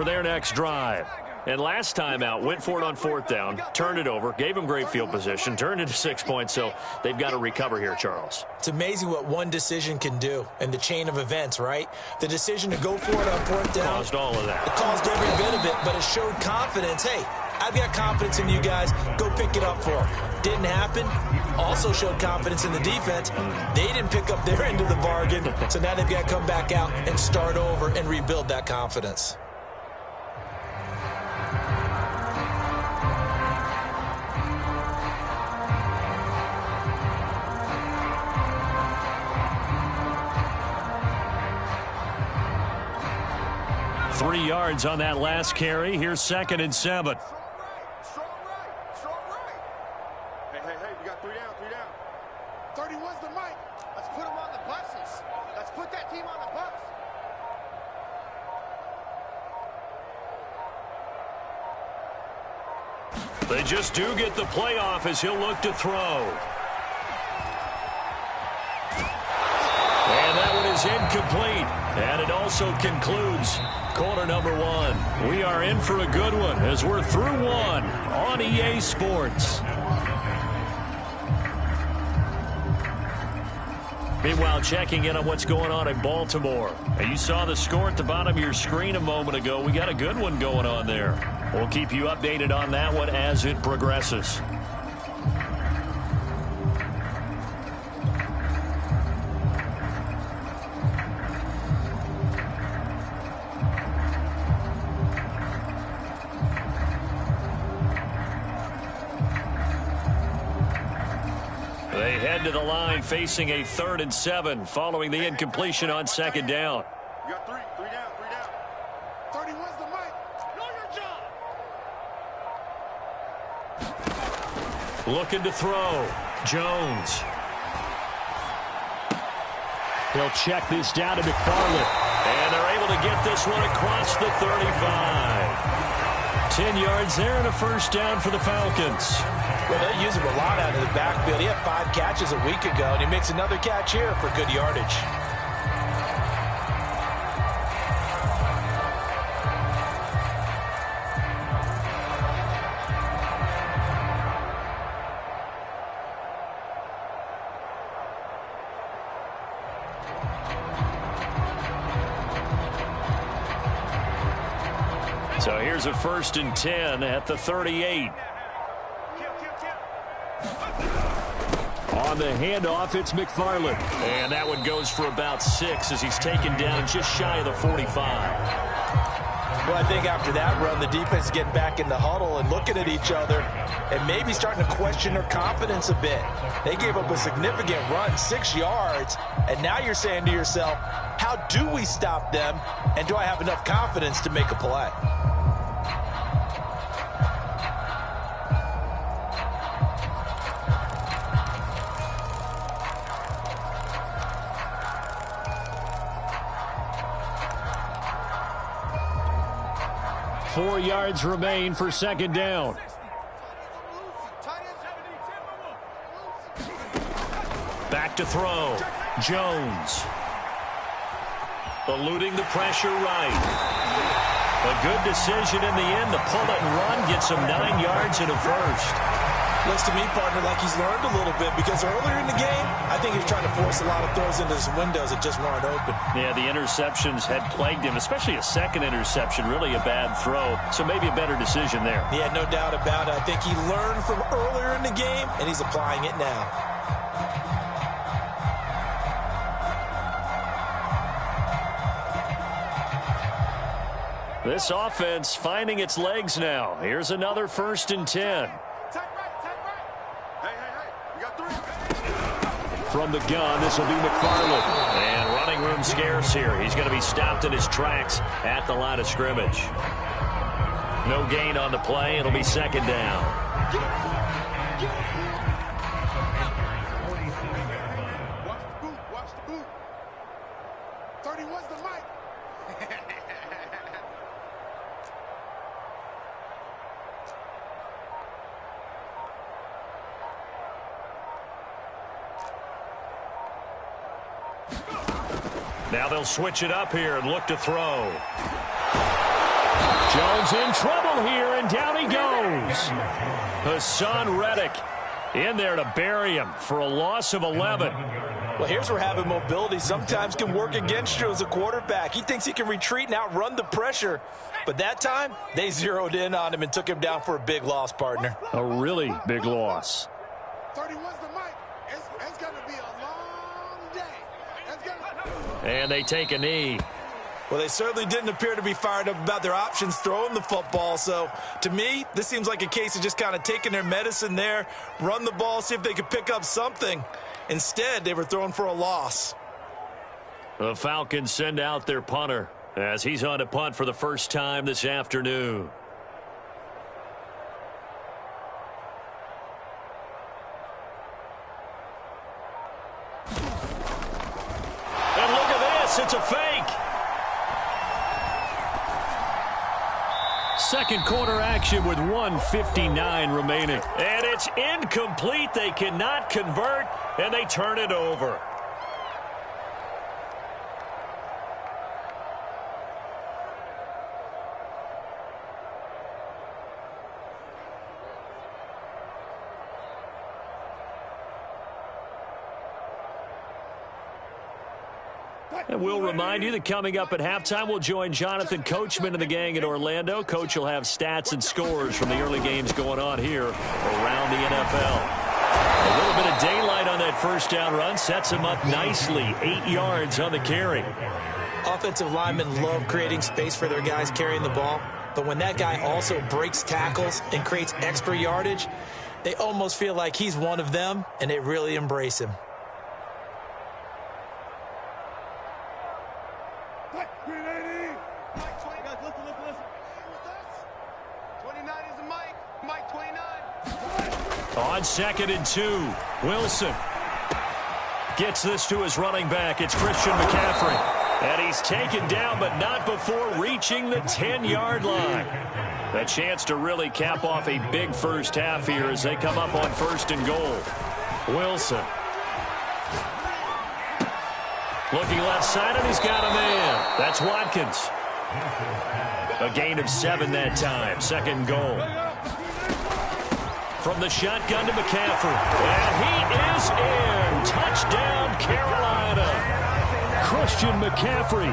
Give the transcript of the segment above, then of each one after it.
For their next drive. And last time out, went for it on 4th down, turned it over, gave them great field position, turned it to 6 points, so they've got to recover here, Charles. It's amazing what one decision can do in the chain of events, right? The decision to go for it on 4th down. Caused all of that. It caused every bit of it, but it showed confidence. Hey, I've got confidence in you guys. Go pick it up for them. Didn't happen. Also showed confidence in the defense. They didn't pick up their end of the bargain, so now they've got to come back out and start over and rebuild that confidence. Three yards on that last carry. Here's 2nd and 7. Strong right. Hey, we got 3 down. 31's the mic. Let's put them on the buses. Let's put that team on the bus. They just do get the playoff as he'll look to throw. And that one is incomplete. And it also concludes quarter number 1. We are in for a good one as we're through one on EA Sports. Meanwhile, checking in on what's going on in Baltimore. And you saw the score at the bottom of your screen a moment ago. We got a good one going on there. We'll keep you updated on that one as it progresses. They head to the line facing a 3rd and 7 following the incompletion on 2nd down. You got 3 down. 31's the mic. Know your job. Looking to throw. Jones. He'll check this down to McFarland. And they're able to get this one across the 35. 10 yards there and a 1st down for the Falcons. Well, they use him a lot out of the backfield. He had 5 catches a week ago, and he makes another catch here for good yardage. So here's a 1st and 10 at the 38. On the handoff, it's McFarland. And that one goes for about 6 as he's taken down just shy of the 45. Well, I think after that run, the defense is getting back in the huddle and looking at each other and maybe starting to question their confidence a bit. They gave up a significant run, 6 yards, and now you're saying to yourself, how do we stop them, and do I have enough confidence to make a play? Four yards remain for 2nd down. Back to throw. Jones. Eluding the pressure right. A good decision in the end to pull it and run. Gets him 9 yards and a 1st. Looks to me, partner, like he's learned a little bit because earlier in the game, I think he was trying to force a lot of throws into some windows that just weren't open. Yeah, the interceptions had plagued him, especially a 2nd interception, really a bad throw. So maybe a better decision there. Yeah, no doubt about it. I think he learned from earlier in the game, and he's applying it now. This offense finding its legs now. Here's another 1st and 10. From the gun, this will be McFarland. And running room scarce here. He's going to be stopped in his tracks at the line of scrimmage. No gain on the play. It'll be 2nd down. Watch the boot. 31's the mic. Now they'll switch it up here and look to throw. Jones in trouble here, and down he goes. Hassan Reddick in there to bury him for a loss of 11. Well, here's where having mobility sometimes can work against you as a quarterback. He thinks he can retreat and outrun the pressure. But that time, they zeroed in on him and took him down for a big loss, partner. A really big loss. 31's the mic. It's going to be a long day. And they take a knee. Well, they certainly didn't appear to be fired up about their options throwing the football. So, to me, this seems like a case of just kind of taking their medicine there, run the ball, see if they could pick up something. Instead, they were throwing for a loss. The Falcons send out their punter as he's on to punt for the first time this afternoon. And look at this, it's a fake. Second quarter action with 1:59 remaining. And it's incomplete. They cannot convert, and they turn it over. And we'll remind you that coming up at halftime, we'll join Jonathan Coachman and the gang in Orlando. Coach will have stats and scores from the early games going on here around the NFL. A little bit of daylight on that first down run sets him up nicely. 8 yards on the carry. Offensive linemen love creating space for their guys carrying the ball. But when that guy also breaks tackles and creates extra yardage, they almost feel like he's one of them, and they really embrace him. On 2nd and 2, Wilson gets this to his running back. It's Christian McCaffrey. And he's taken down, but not before reaching the 10-yard line. A chance to really cap off a big first half here as they come up on 1st and goal. Wilson. Looking left side, and he's got a man. That's Watkins. A gain of 7 that time. 2nd goal. From the shotgun to McCaffrey. And he is in. Touchdown, Carolina. Christian McCaffrey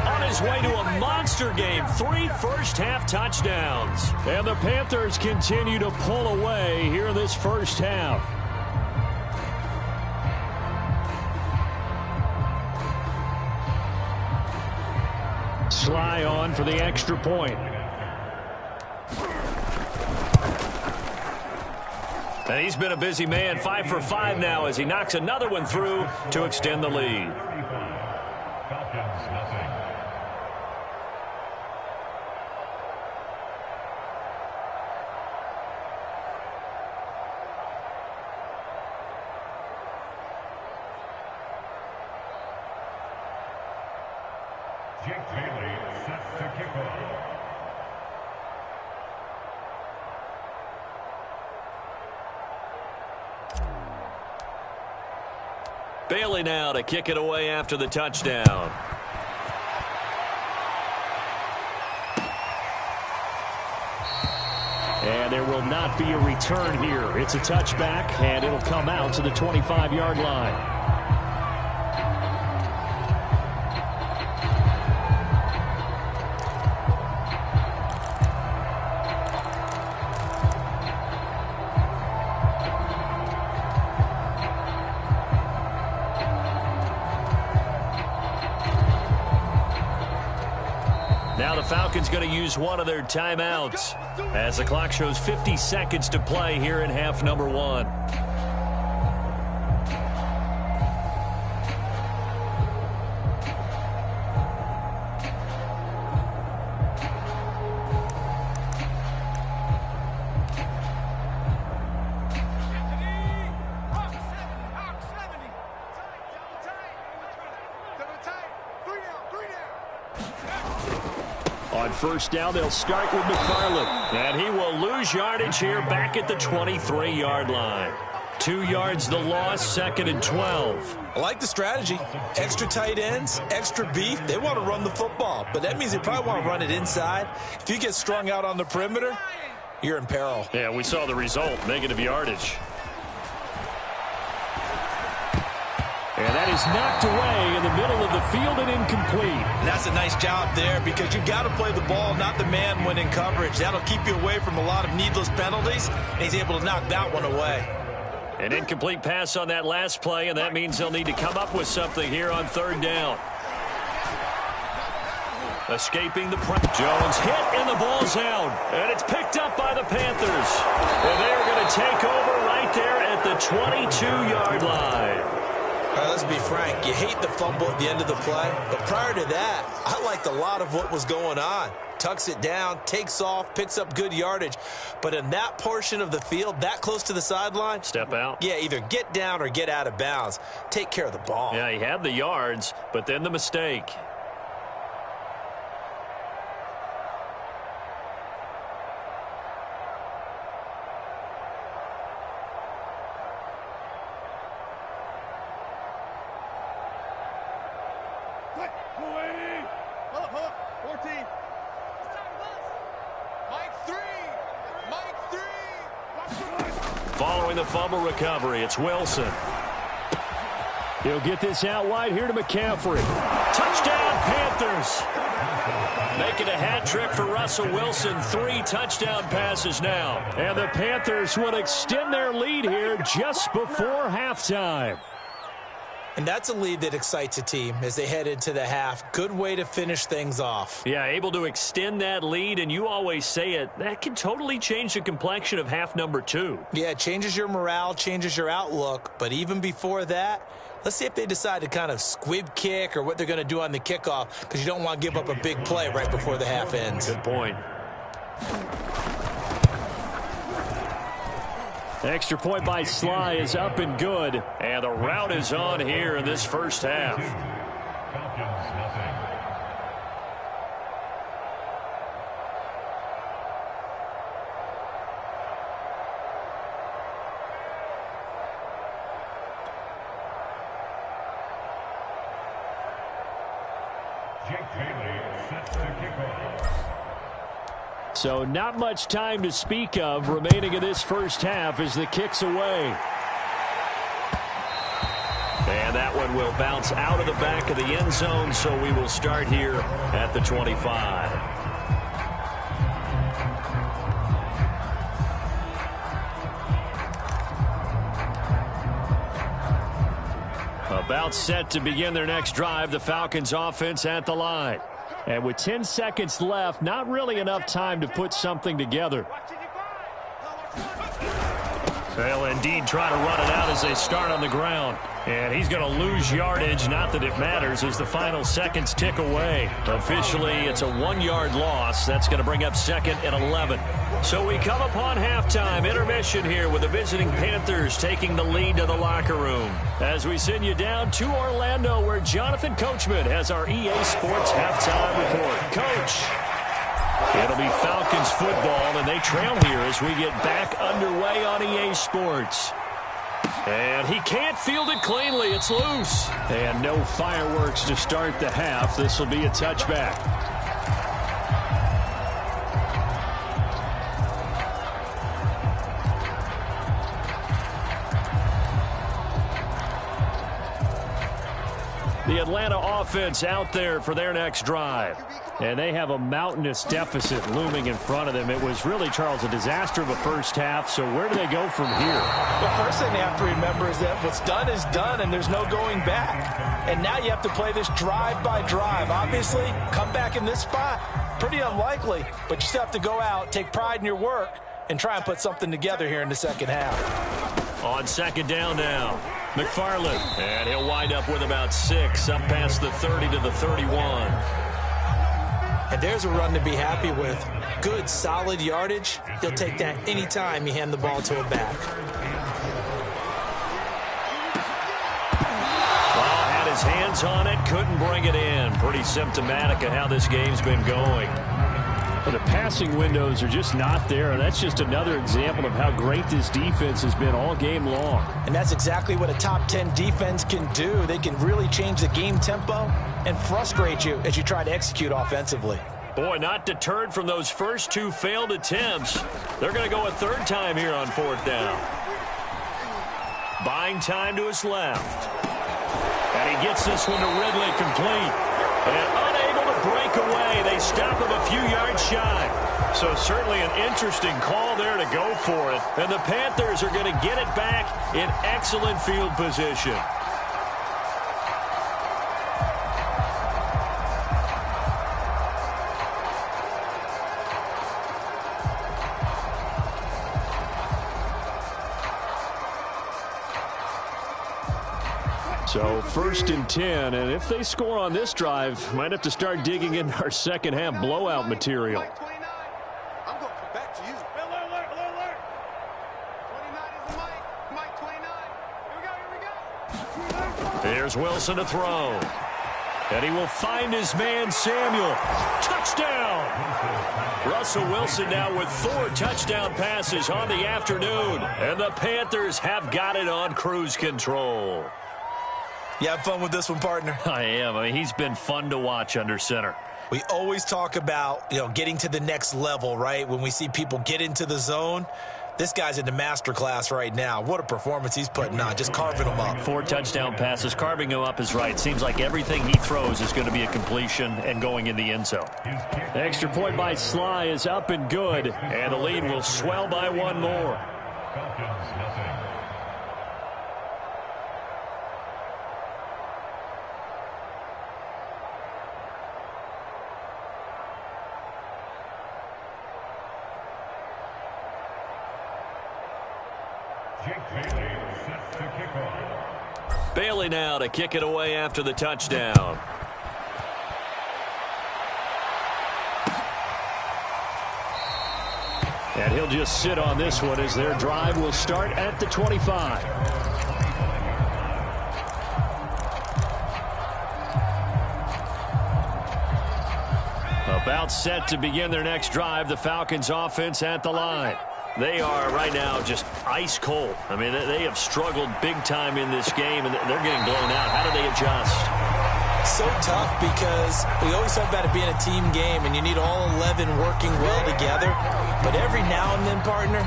on his way to a monster game. 3 first-half touchdowns. And the Panthers continue to pull away here in this first half. Sly on for the extra point. And he's been a busy man, 5 for 5 now as he knocks another one through to extend the lead. Bailey now to kick it away after the touchdown. And there will not be a return here. It's a touchback, and it'll come out to the 25-yard line. Now the Falcons going to use one of their timeouts as the clock shows 50 seconds to play here in half number 1. On first down, they'll start with McFarland. And he will lose yardage here back at the 23-yard line. 2 yards the loss, 2nd and 12. I like the strategy. Extra tight ends, extra beef. They want to run the football, but that means they probably want to run it inside. If you get strung out on the perimeter, you're in peril. Yeah, we saw the result, negative yardage. And that is knocked away in the middle of the field and incomplete. And that's a nice job there because you got to play the ball, not the man when in coverage. That'll keep you away from a lot of needless penalties, and he's able to knock that one away. An incomplete pass on that last play, and that means they'll need to come up with something here on 3rd down. Escaping the press. Jones hit, and the ball's out. And it's picked up by the Panthers. And they're going to take over right there at the 22-yard line. All right, let's be frank. You hate the fumble at the end of the play, but prior to that, I liked a lot of what was going on. Tucks it down, takes off, picks up good yardage. But in that portion of the field, that close to the sideline, step out. Yeah, either get down or get out of bounds. Take care of the ball. Yeah, he had the yards, but then the mistake. Following the fumble recovery, it's Wilson. He'll get this out wide here to McCaffrey. Touchdown, Panthers. Making a hat trick for Russell Wilson. 3 touchdown passes now. And the Panthers will extend their lead here just before halftime. And that's a lead that excites a team as they head into the half. Good way to finish things off. Yeah, able to extend that lead, and you always say it, that can totally change the complexion of half number 2. Yeah, it changes your morale, changes your outlook. But even before that, let's see if they decide to kind of squib kick or what they're going to do on the kickoff, because you don't want to give up a big play right before the half ends. Good point. Extra point by Sly is up and good. And the route is on here in this first half. So not much time to speak of remaining in this first half as the kick's away. And that one will bounce out of the back of the end zone, so we will start here at the 25. About set to begin their next drive, the Falcons offense at the line. And with 10 seconds left, not really enough time to put something together. They'll indeed try to run it out as they start on the ground. And he's going to lose yardage, not that it matters, as the final seconds tick away. Officially, it's a 1-yard loss. That's going to bring up 2nd and 11. So we come upon halftime intermission here with the visiting Panthers taking the lead to the locker room. As we send you down to Orlando, where Jonathan Coachman has our EA Sports halftime report. Coach. It'll be Falcons football, and they trail here as we get back underway on EA Sports. And he can't field it cleanly. It's loose. And no fireworks to start the half. This will be a touchback. The Atlanta offense out there for their next drive. And they have a mountainous deficit looming in front of them. It was really, Charles, a disaster of a first half. So where do they go from here? The first thing they have to remember is that what's done is done, and there's no going back. And now you have to play this drive by drive. Obviously, come back in this spot, pretty unlikely. But you still have to go out, take pride in your work, and try and put something together here in the second half. On 2nd down now, McFarland. And he'll wind up with about 6, up past the 30 to the 31. And there's a run to be happy with. Good, solid yardage. He'll take that anytime you hand the ball to a back. Well, had his hands on it, couldn't bring it in. Pretty symptomatic of how this game's been going. But the passing windows are just not there, and that's just another example of how great this defense has been all game long. And that's exactly what a top 10 defense can do. They can really change the game tempo and frustrate you as you try to execute offensively. Boy, not deterred from those first two failed attempts. They're going to go a third time here on fourth down. Buying time to his left. And he gets this one to Ridley complete. And unable to break away. They stop him a few yards shy. So certainly an interesting call there to go for it. And the Panthers are going to get it back in excellent field position. So first and 10, and if they score on this drive, might have to start digging into our second half blowout material. I'm going to come back to you. Alert. 29 is the Mike. Mike 29. Here we go. There's Wilson to throw. And he will find his man Samuel. Touchdown! Russell Wilson now with 4 touchdown passes on the afternoon. And the Panthers have got it on cruise control. You have fun with this one, partner? I am. I mean, he's been fun to watch under center. We always talk about, getting to the next level, right? When we see people get into the zone, this guy's in the master class right now. What a performance he's putting on, just carving them up. 4 touchdown passes. Carving him up is right. Seems like everything he throws is going to be a completion and going in the end zone. The extra point by Sly is up and good, and the lead will swell by 1 more. Bailey now to kick it away after the touchdown. And he'll just sit on this one as their drive will start at the 25. About set to begin their next drive, the Falcons offense at the line. They are right now just ice cold. I mean, they have struggled big time in this game, and they're getting blown out. How do they adjust? So tough because we always talk about it being a team game, and you need all 11 working well together. But every now and then, partner,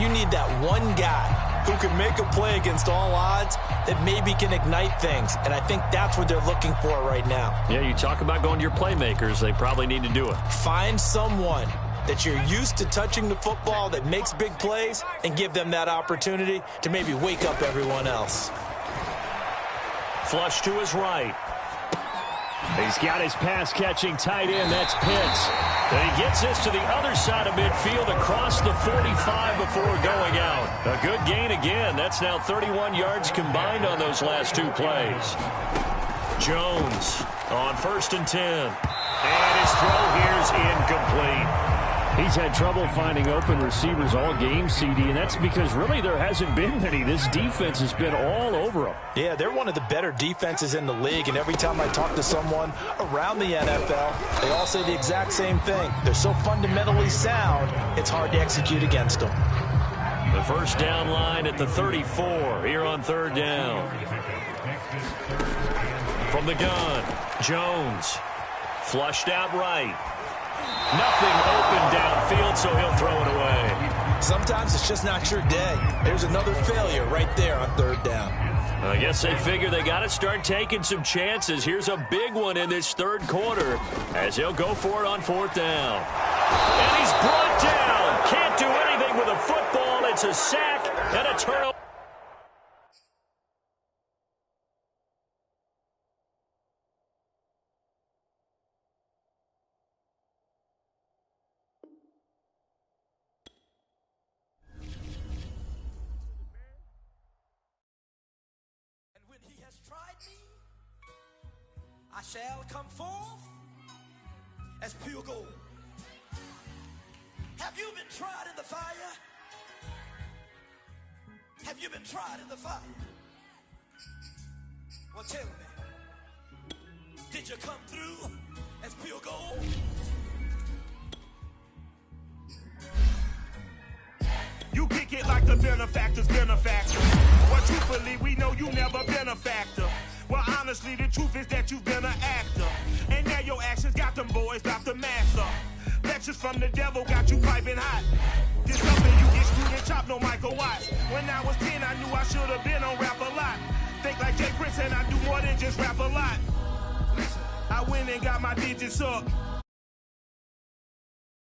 you need that one guy who can make a play against all odds that maybe can ignite things. And I think that's what they're looking for right now. Yeah, you talk about going to your playmakers. They probably need to do it. Find someone that you're used to touching the football that makes big plays and give them that opportunity to maybe wake up everyone else. Flush to his right. He's got his pass-catching tight end. That's Pitts. And he gets this to the other side of midfield across the 45 before going out. A good gain again. That's now 31 yards combined on those last 2 plays. Jones on 1st and 10. And his throw here's incomplete. He's had trouble finding open receivers all game, CD, and that's because really there hasn't been many. This defense has been all over them. Yeah, they're one of the better defenses in the league, and every time I talk to someone around the NFL, they all say the exact same thing. They're so fundamentally sound, it's hard to execute against them. The first down line at the 34 here on 3rd down. From the gun, Jones flushed out right. Nothing open downfield, so he'll throw it away. Sometimes it's just not your day. There's another failure right there on 3rd down. I guess they figure they got to start taking some chances. Here's a big one in this 3rd quarter as he'll go for it on 4th down. And he's brought down. Can't do anything with a football. It's a sack and a turnover. I shall come forth as pure gold. Have you been tried in the fire? Have you been tried in the fire? Well, tell me, did you come through as pure gold? the benefactor's benefactor. Well, truthfully, we know you never been a factor. Well, honestly, the truth is that you've been an actor. And now your actions got them boys about to mass up. Lectures from the devil got you piping hot. This something you get screwed and chopped, no Michael Watts. When I was 10, I knew I should have been on rap a lot. Think like Jay Prince and I do more than just rap a lot. I went and got my digits up.